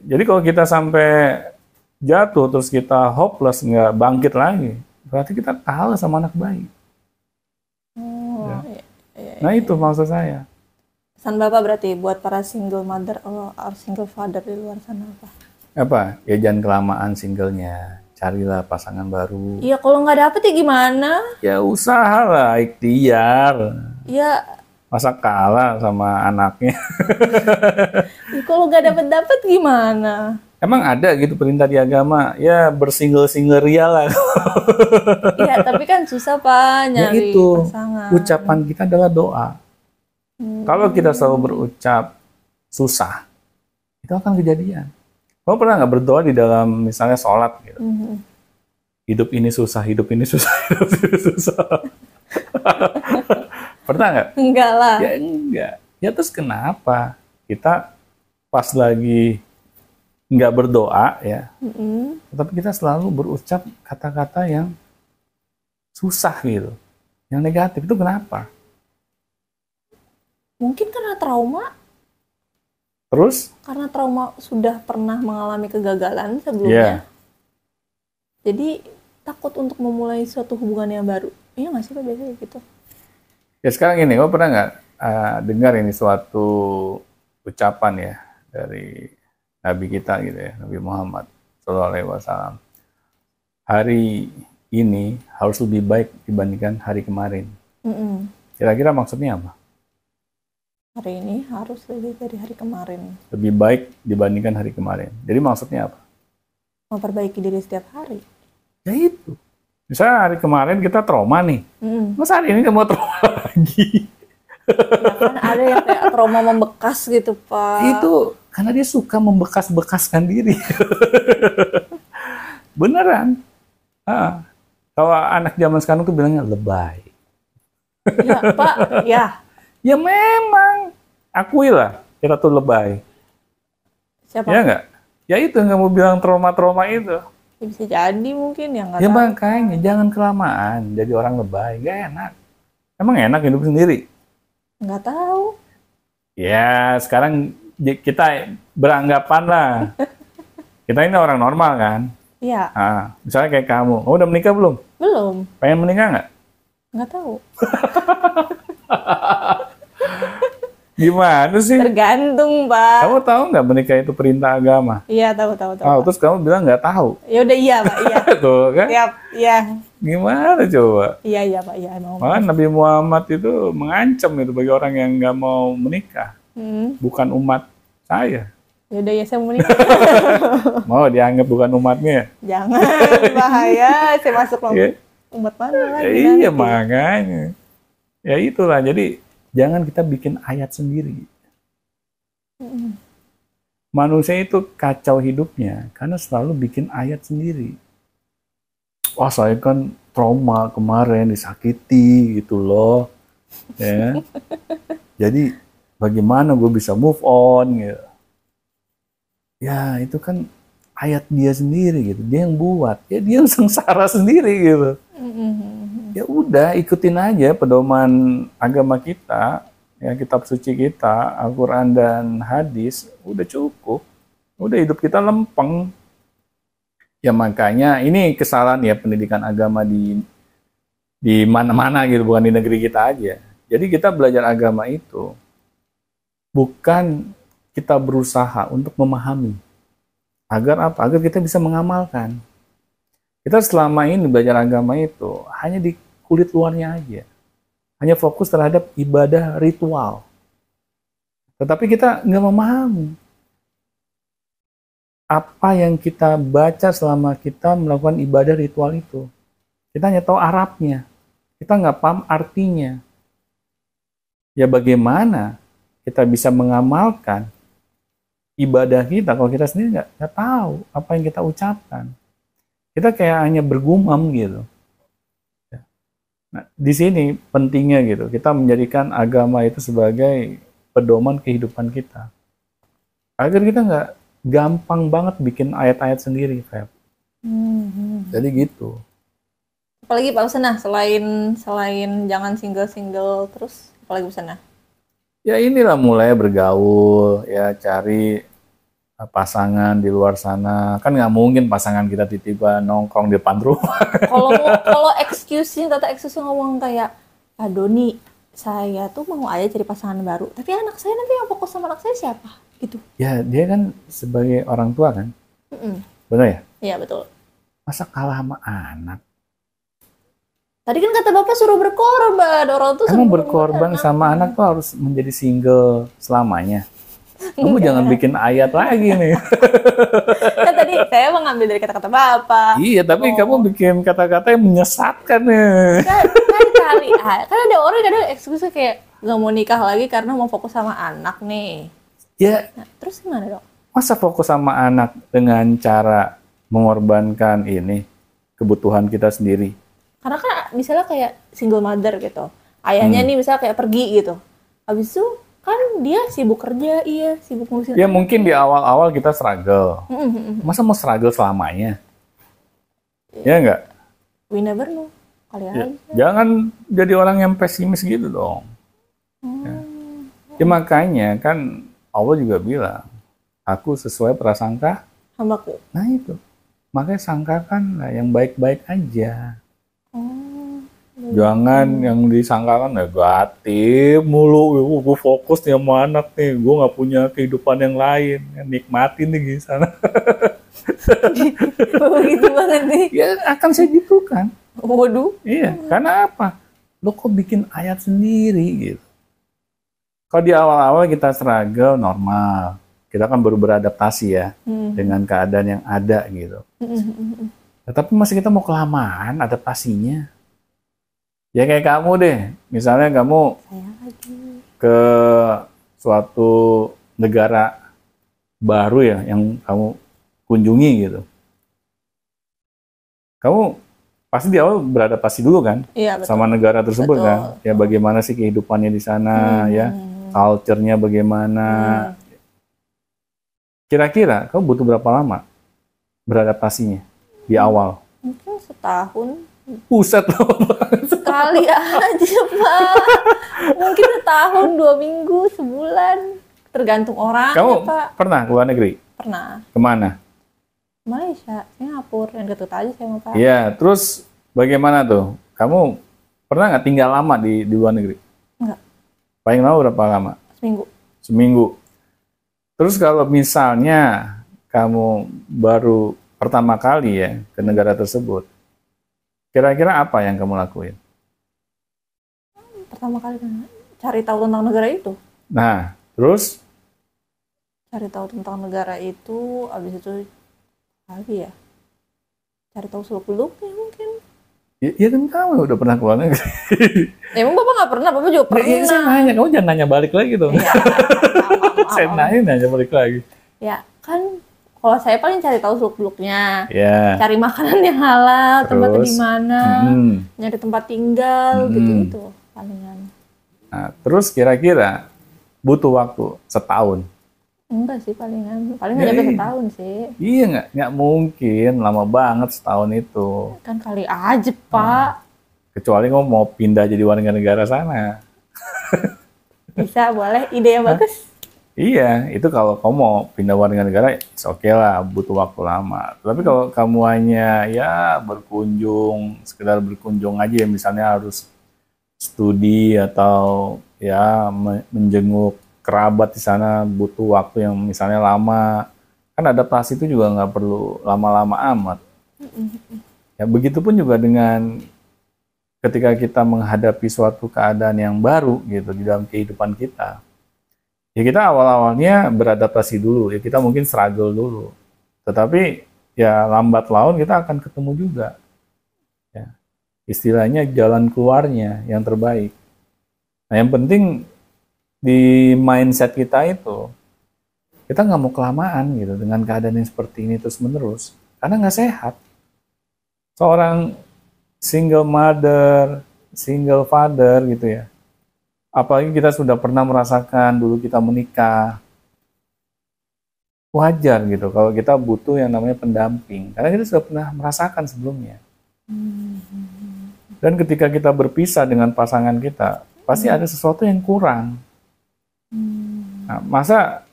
Jadi kalau kita sampai jatuh terus kita hopeless, nggak bangkit lagi, berarti kita kalah sama anak bayi. Ya. Nah itu maksud saya. Pesan Bapak berarti buat para single mother atau single father di luar sana apa? Apa? Ya jangan kelamaan singlenya. Carilah pasangan baru. Iya, kalau nggak dapet ya gimana? Ya usahalah, ikhtiar. Ya, Masa kalah sama anaknya? kalau nggak dapet gimana? Emang ada gitu perintah di agama? Ya bersingle-single ria lah. Iya, tapi kan susah Pak Ya nyari itu, pasangan. ucapan kita adalah doa. Kalau kita selalu berucap susah, itu akan kejadian. Kamu pernah nggak berdoa di dalam misalnya sholat gitu? Hidup ini susah, hidup ini susah, hidup ini susah. Pernah nggak? Enggak lah. Ya enggak. Ya terus kenapa kita pas lagi nggak berdoa ya, tetapi kita selalu berucap kata-kata yang susah gitu, yang negatif, itu kenapa? Mungkin karena trauma. Terus? Karena trauma sudah pernah mengalami kegagalan Iya. sebelumnya. Jadi takut untuk memulai suatu hubungan yang baru. Iya nggak sih Pak biasanya gitu? Ya sekarang ini, kamu pernah nggak dengar ini suatu ucapan ya dari Nabi kita gitu ya, Nabi Muhammad SAW. Hari ini harus lebih baik dibandingkan hari kemarin. Kira-kira maksudnya apa? Hari ini harus lebih dari hari kemarin. Lebih baik dibandingkan hari kemarin. Jadi maksudnya apa? Memperbaiki diri setiap hari. Ya itu. Misalnya hari kemarin kita trauma nih. Masa hari ini kamu trauma lagi? Ya kan ada yang kayak trauma membekas gitu Pak. Itu karena dia suka membekas-bekaskan diri. Beneran. Kalau anak zaman sekarang tuh bilangnya lebay. Ya Pak, ya. Ya memang. Akuilah kita tuh lebay. Siapa? Ya nggak? Ya itu yang kamu bilang trauma-trauma itu. Ya, bisa jadi mungkin ya nggak Ya tahu. makanya jangan kelamaan jadi orang lebay. Gak enak. Emang enak hidup sendiri? Nggak tahu. Ya sekarang kita beranggapan lah. Kita ini orang normal kan? Iya. Misalnya kayak kamu udah menikah belum? Belum. Pengen menikah nggak? Nggak tahu. Gimana sih? Tergantung Pak. Kamu tahu nggak menikah itu perintah agama? Iya tahu. Terus kamu bilang nggak tahu? Ya udah iya Pak, iya. Tuh kan? Siap, iya. Gimana coba? Iya Pak, iya emang. Malah Nabi Muhammad itu mengancam itu bagi orang yang nggak mau menikah. Bukan umat saya. Ya udah ya saya mau menikah. Mau dianggap bukan umatnya? Jangan, bahaya. Saya masuk umat mana lagi? Iya makanya. Ya itulah. Jadi jangan kita bikin ayat sendiri. Manusia itu kacau hidupnya karena selalu bikin ayat sendiri. Wah saya kan trauma kemarin disakiti gitu loh. Ya. Jadi bagaimana gue bisa move on gitu. Ya itu kan ayat dia sendiri gitu. Dia yang buat. Ya dia yang sengsara sendiri gitu. Ya udah ikutin aja pedoman agama kita, ya kitab suci kita, Al-Quran dan hadis, udah cukup. Udah hidup kita lempeng. Ya makanya ini kesalahan ya pendidikan agama di mana-mana gitu, bukan di negeri kita aja. Jadi kita belajar agama itu bukan kita berusaha untuk memahami. Agar apa? Agar kita bisa mengamalkan. Kita selama ini belajar agama itu hanya di kulit luarnya aja. Hanya fokus terhadap ibadah ritual. Tetapi kita nggak memahami apa yang kita baca selama kita melakukan ibadah ritual itu. Kita hanya tahu Arabnya. Kita nggak paham artinya. Ya bagaimana kita bisa mengamalkan ibadah kita kalau kita sendiri nggak tahu apa yang kita ucapkan. Kita kayak hanya bergumam gitu. Nah, di sini pentingnya gitu, kita menjadikan agama itu sebagai pedoman kehidupan kita. Agar kita nggak gampang banget bikin ayat-ayat sendiri, Feb. Jadi gitu. Apalagi Pak Usana, selain jangan single terus, apalagi Usana? Ya inilah mulai bergaul, ya cari pasangan di luar sana. Kan nggak mungkin pasangan kita tiba-tiba nongkrong di depan rumah. Kalau tata excuse ngomong kayak, Pak Doni, saya tuh mau aja cari pasangan baru, tapi anak saya nanti yang fokus sama anak saya siapa? Gitu. Ya dia kan sebagai orang tua kan, benar ya? Iya betul. Masa kalah sama anak? Tadi kan kata Bapak suruh berkorban, orang tuh Kamu berkorban sama anak tuh harus menjadi single selamanya. Kamu jangan bikin ayat lagi nih. Kan tadi saya mengambil dari kata-kata Bapak. Iya, tapi kamu bikin kata-kata yang menyesatkan nih. Kan ada orang yang ada eksekusi kayak nggak mau nikah lagi karena mau fokus sama anak nih. Ya, nah, terus gimana dong? Masa fokus sama anak dengan cara mengorbankan ini kebutuhan kita sendiri? Karena kan misalnya kayak single mother gitu, ayahnya nih misalnya kayak pergi gitu, habis itu kan dia sibuk kerja, sibuk ngurusin. Ya mungkin di awal-awal kita struggle. Masa mau struggle selamanya? Ya enggak? We never know. Kali aja. Jangan jadi orang yang pesimis gitu dong. Ya makanya kan Allah juga bilang, aku sesuai prasangka hambaku. Nah itu. Makanya sangkakan lah yang baik-baik aja. Jangan yang disangkakan negatif mulu, gue fokus nih sama anak nih, gue nggak punya kehidupan yang lain, nikmatin nih di sana. Begitu banget nih. Ya akan saya gitu kan. Waduh. Iya, karena apa? Lo kok bikin ayat sendiri gitu. Kalau di awal-awal kita struggle normal, kita kan baru beradaptasi ya dengan keadaan yang ada gitu. Tapi masih kita mau kelamaan adaptasinya. Ya kayak kamu deh, misalnya kamu ke suatu negara baru ya yang kamu kunjungi gitu. Kamu pasti di awal beradaptasi dulu kan, sama negara tersebut kan. Ya bagaimana sih kehidupannya di sana, ya culture-nya bagaimana. Kira-kira kamu butuh berapa lama beradaptasinya di awal? Mungkin setahun. Buset loh. Sekali aja Pak. Mungkin setahun, 2 minggu, sebulan. Tergantung orang. Kamu Pak. Pernah ke luar negeri? Pernah. Kemana? Malaysia, Singapura, yang Ketut aja saya mau Pak. Iya, terus bagaimana tuh? Kamu pernah nggak tinggal lama di luar negeri? Enggak. Paling lama berapa lama? Seminggu. Terus kalau misalnya kamu baru pertama kali ya ke negara tersebut, kira-kira apa yang kamu lakuin? Pertama kali kan cari tahu tentang negara itu. Nah, terus? Cari tahu tentang negara itu, abis itu lagi ya, cari tahu seluk-beluknya mungkin. Ya kan kamu udah pernah keluar negeri. Emang Bapak nggak pernah? Bapak juga pernah. Ya, saya nanya, kamu jangan nanya balik lagi dong. Ya, saya nanya balik lagi. Ya kan, kalau saya paling cari tahu seluk-beluknya, cari makanan yang halal, tempatnya di mana, nyari tempat tinggal, gitu palingan. Nah, terus kira-kira butuh waktu setahun? Enggak sih, paling nggak nyampe setahun sih. Iya nggak mungkin lama banget setahun itu. Kan kali aja Pak. Kecuali kamu mau pindah jadi warga negara sana. Bisa, boleh, ide yang bagus. Iya, itu kalau kamu mau pindah warga negara, oke lah, butuh waktu lama. Tapi kalau kamu hanya ya berkunjung, sekedar berkunjung aja, misalnya harus studi atau ya menjenguk kerabat di sana, butuh waktu yang misalnya lama. Kan adaptasi itu juga nggak perlu lama-lama amat. Ya begitupun juga dengan ketika kita menghadapi suatu keadaan yang baru gitu di dalam kehidupan kita. Ya kita awal-awalnya beradaptasi dulu, ya kita mungkin struggle dulu. Tetapi ya lambat laun kita akan ketemu juga. Ya, istilahnya jalan keluarnya yang terbaik. Nah yang penting di mindset kita itu, kita nggak mau kelamaan gitu dengan keadaan yang seperti ini terus menerus, karena nggak sehat. Seorang single mother, single father gitu ya, apalagi kita sudah pernah merasakan dulu kita menikah, wajar gitu kalau kita butuh yang namanya pendamping, karena kita sudah pernah merasakan sebelumnya. Dan ketika kita berpisah dengan pasangan kita, pasti ada sesuatu yang kurang. Nah, masa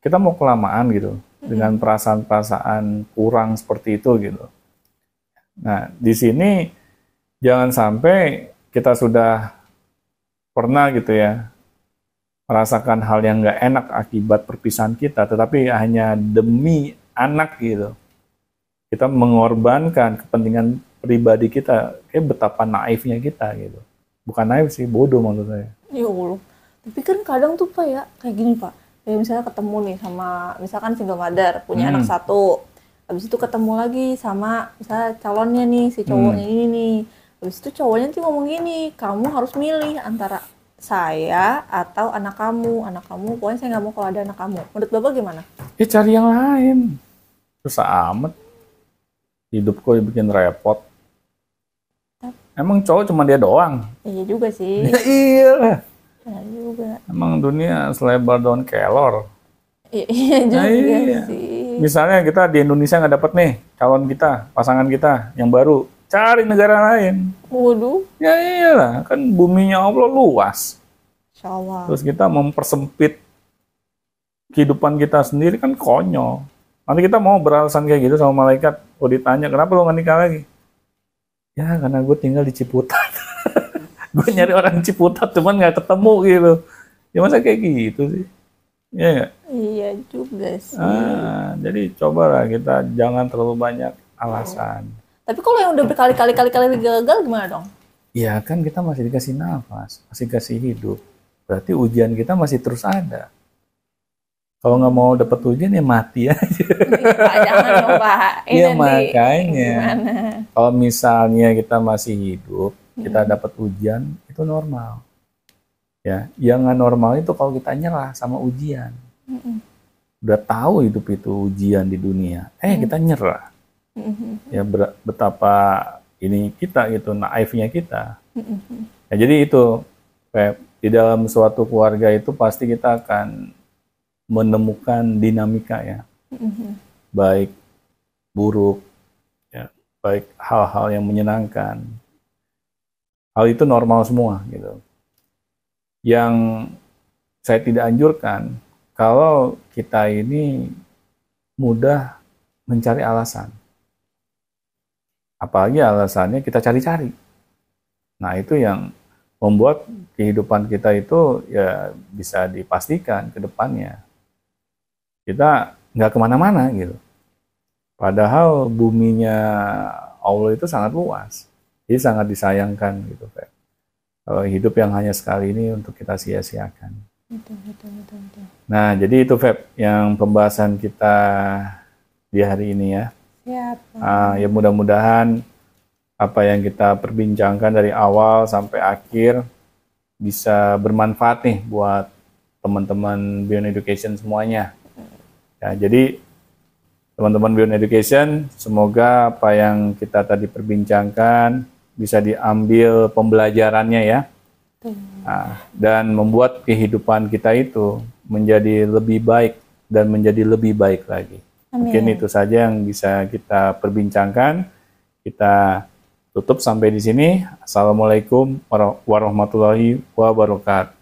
kita mau kelamaan gitu, dengan perasaan-perasaan kurang seperti itu gitu. Nah, di sini jangan sampai kita sudah pernah gitu ya merasakan hal yang nggak enak akibat perpisahan kita, tetapi hanya demi anak gitu. Kita mengorbankan kepentingan pribadi kita, kayak betapa naifnya kita gitu. Bukan naif sih, bodoh maksud saya. Ya Allah. Tapi kan kadang tuh Pak ya, kayak gini Pak. Kayak misalnya ketemu nih sama, misalkan single mother, punya anak satu. Habis itu ketemu lagi sama misalnya calonnya nih, si cowoknya ini nih. Habis itu cowoknya tuh ngomong gini, kamu harus milih antara saya atau anak kamu. Pokoknya saya nggak mau kalau ada anak kamu. Menurut Bapak gimana? Ya cari yang lain. Susah amat. Hidup kok bikin repot. Emang cowok cuma dia doang? Iya juga sih. Ya iya. Ya juga. Emang dunia selebar daun kelor. Iya juga sih. Misalnya kita di Indonesia nggak dapet nih calon kita, pasangan kita yang baru. Cari negara lain. Waduh. Ya iyalah, kan buminya Allah luas. Insya Allah. Terus kita mempersempit kehidupan kita sendiri kan konyol. Nanti kita mau beralasan kayak gitu sama malaikat. Oh ditanya, kenapa lo nggak nikah lagi? Ya karena gue tinggal di Ciputat. Gue nyari orang Ciputat cuman nggak ketemu gitu. Ya masa kayak gitu sih? Iya nggak? Iya juga sih. Jadi cobalah kita jangan terlalu banyak alasan. Tapi kalau yang udah berkali-kali gagal gimana dong? Ya kan kita masih dikasih nafas, masih dikasih hidup. Berarti ujian kita masih terus ada. Kalau nggak mau dapat ujian ya mati aja. Pak, jangan dong Pak. Iya makanya. Kalau misalnya kita masih hidup, kita dapat ujian itu normal. Ya, yang nggak normal itu kalau kita nyerah sama ujian. Udah tahu hidup itu ujian di dunia, kita nyerah. Ya betapa ini kita gitu, naifnya kita. Ya, jadi itu di dalam suatu keluarga itu pasti kita akan menemukan dinamika ya, baik buruk, ya, baik hal-hal yang menyenangkan. Hal itu normal semua gitu. Yang saya tidak anjurkan kalau kita ini mudah mencari alasan. Apalagi alasannya kita cari-cari. Nah itu yang membuat kehidupan kita itu ya bisa dipastikan ke depannya. Kita nggak kemana-mana gitu. Padahal buminya Allah itu sangat luas. Jadi sangat disayangkan gitu. Kalau hidup yang hanya sekali ini untuk kita sia-siakan. Betul. Nah jadi itu Feb yang pembahasan kita di hari ini ya. Siap. Ya mudah-mudahan apa yang kita perbincangkan dari awal sampai akhir bisa bermanfaat nih buat teman-teman Beyond Education semuanya. Ya, jadi teman-teman Beyond Education, semoga apa yang kita tadi perbincangkan bisa diambil pembelajarannya ya. Dan membuat kehidupan kita itu menjadi lebih baik dan menjadi lebih baik lagi. Amin. Mungkin itu saja yang bisa kita perbincangkan. Kita tutup sampai di sini. Assalamualaikum warahmatullahi wabarakatuh.